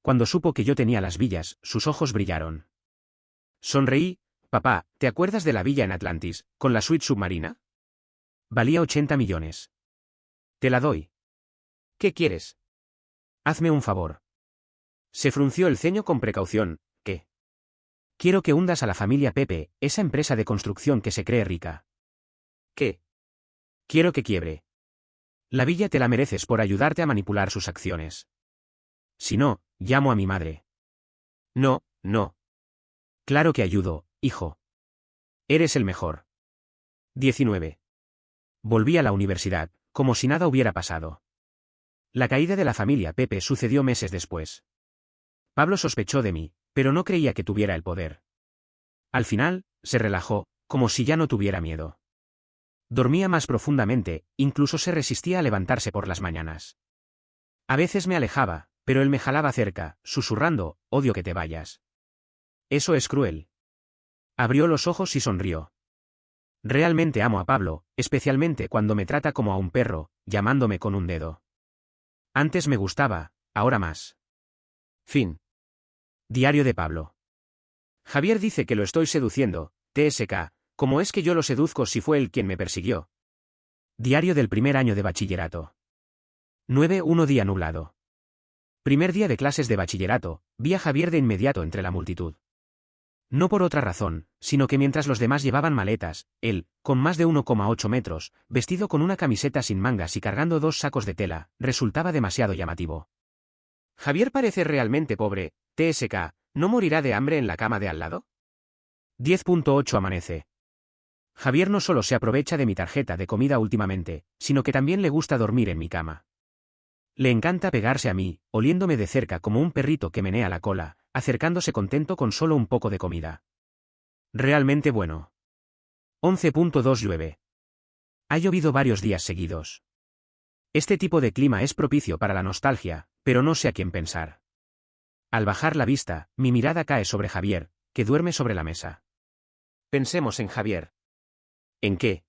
Cuando supo que yo tenía las villas, sus ojos brillaron. Sonreí. Papá, ¿te acuerdas de la villa en Atlantis, con la suite submarina? Valía 80 millones. Te la doy. ¿Qué quieres? Hazme un favor. Se frunció el ceño con precaución. ¿Qué? Quiero que hundas a la familia Pepe, esa empresa de construcción que se cree rica. ¿Qué? Quiero que quiebre. La villa te la mereces por ayudarte a manipular sus acciones. Si no, llamo a mi madre. No, no. Claro que ayudo, hijo. Eres el mejor. 19. Volví a la universidad, como si nada hubiera pasado. La caída de la familia Pepe sucedió meses después. Pablo sospechó de mí, pero no creía que tuviera el poder. Al final, se relajó, como si ya no tuviera miedo. Dormía más profundamente, incluso se resistía a levantarse por las mañanas. A veces me alejaba, pero él me jalaba cerca, susurrando, odio que te vayas. Eso es cruel. Abrió los ojos y sonrió. Realmente amo a Pablo, especialmente cuando me trata como a un perro, llamándome con un dedo. Antes me gustaba, ahora más. Fin. Diario de Pablo. Javier dice que lo estoy seduciendo, TSK, ¿cómo es que yo lo seduzco si fue él quien me persiguió? Diario del primer año de bachillerato. 9. Un día nublado. Primer día de clases de bachillerato, vi a Javier de inmediato entre la multitud. No por otra razón, sino que mientras los demás llevaban maletas, él, con más de 1,8 metros, vestido con una camiseta sin mangas y cargando 2 sacos de tela, resultaba demasiado llamativo. Javier parece realmente pobre. TSK, ¿no morirá de hambre en la cama de al lado? 10.8 Amanece. Javier no solo se aprovecha de mi tarjeta de comida últimamente, sino que también le gusta dormir en mi cama. Le encanta pegarse a mí, oliéndome de cerca como un perrito que menea la cola, acercándose contento con solo un poco de comida. Realmente bueno. 11.2 Llueve. Ha llovido varios días seguidos. Este tipo de clima es propicio para la nostalgia, pero no sé a quién pensar. Al bajar la vista, mi mirada cae sobre Javier, que duerme sobre la mesa. Pensemos en Javier. ¿En qué?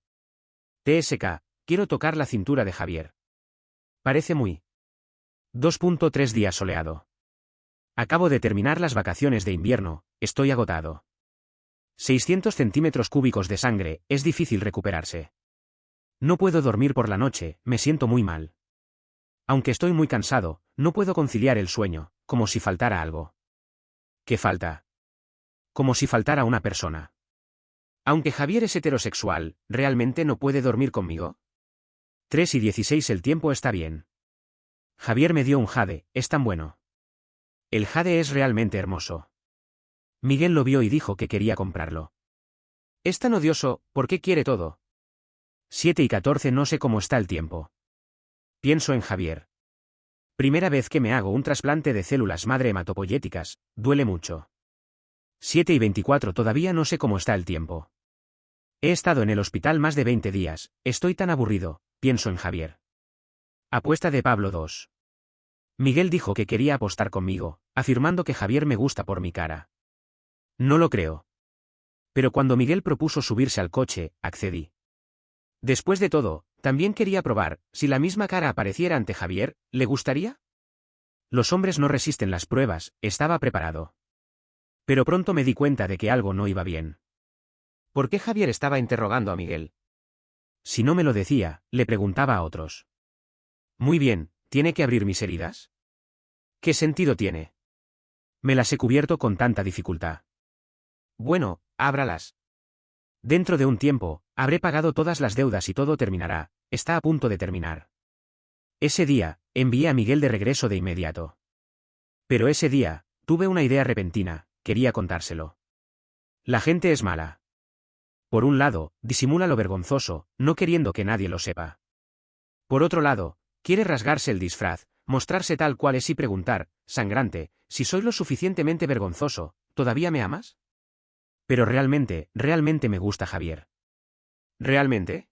TSK, quiero tocar la cintura de Javier. Parece muy. 2.3 Día soleado. Acabo de terminar las vacaciones de invierno, estoy agotado. 600 centímetros cúbicos de sangre, es difícil recuperarse. No puedo dormir por la noche, me siento muy mal. Aunque estoy muy cansado, no puedo conciliar el sueño, como si faltara algo. ¿Qué falta? Como si faltara una persona. Aunque Javier es heterosexual, ¿realmente no puede dormir conmigo? 3:16 El tiempo está bien. Javier me dio un jade, es tan bueno. El jade es realmente hermoso. Miguel lo vio y dijo que quería comprarlo. Es tan odioso, ¿por qué quiere todo? 7:14 No sé cómo está el tiempo. Pienso en Javier. Primera vez que me hago un trasplante de células madre hematopoyéticas, duele mucho. 7:24 Todavía no sé cómo está el tiempo. He estado en el hospital más de 20 días, estoy tan aburrido, pienso en Javier. Apuesta de Pablo 2. Miguel dijo que quería apostar conmigo, afirmando que Javier me gusta por mi cara. No lo creo. Pero cuando Miguel propuso subirse al coche, accedí. Después de todo, también quería probar, si la misma cara apareciera ante Javier, ¿le gustaría? Los hombres no resisten las pruebas, estaba preparado. Pero pronto me di cuenta de que algo no iba bien. ¿Por qué Javier estaba interrogando a Miguel? Si no me lo decía, le preguntaba a otros. Muy bien, ¿tiene que abrir mis heridas? ¿Qué sentido tiene? Me las he cubierto con tanta dificultad. Bueno, ábralas. Dentro de un tiempo, habré pagado todas las deudas y todo terminará, está a punto de terminar. Ese día, envié a Miguel de regreso de inmediato. Pero ese día, tuve una idea repentina, quería contárselo. La gente es mala. Por un lado, disimula lo vergonzoso, no queriendo que nadie lo sepa. Por otro lado, quiere rasgarse el disfraz, mostrarse tal cual es y preguntar, sangrante, si soy lo suficientemente vergonzoso, ¿todavía me amas? Pero realmente me gusta Javier. ¿Realmente?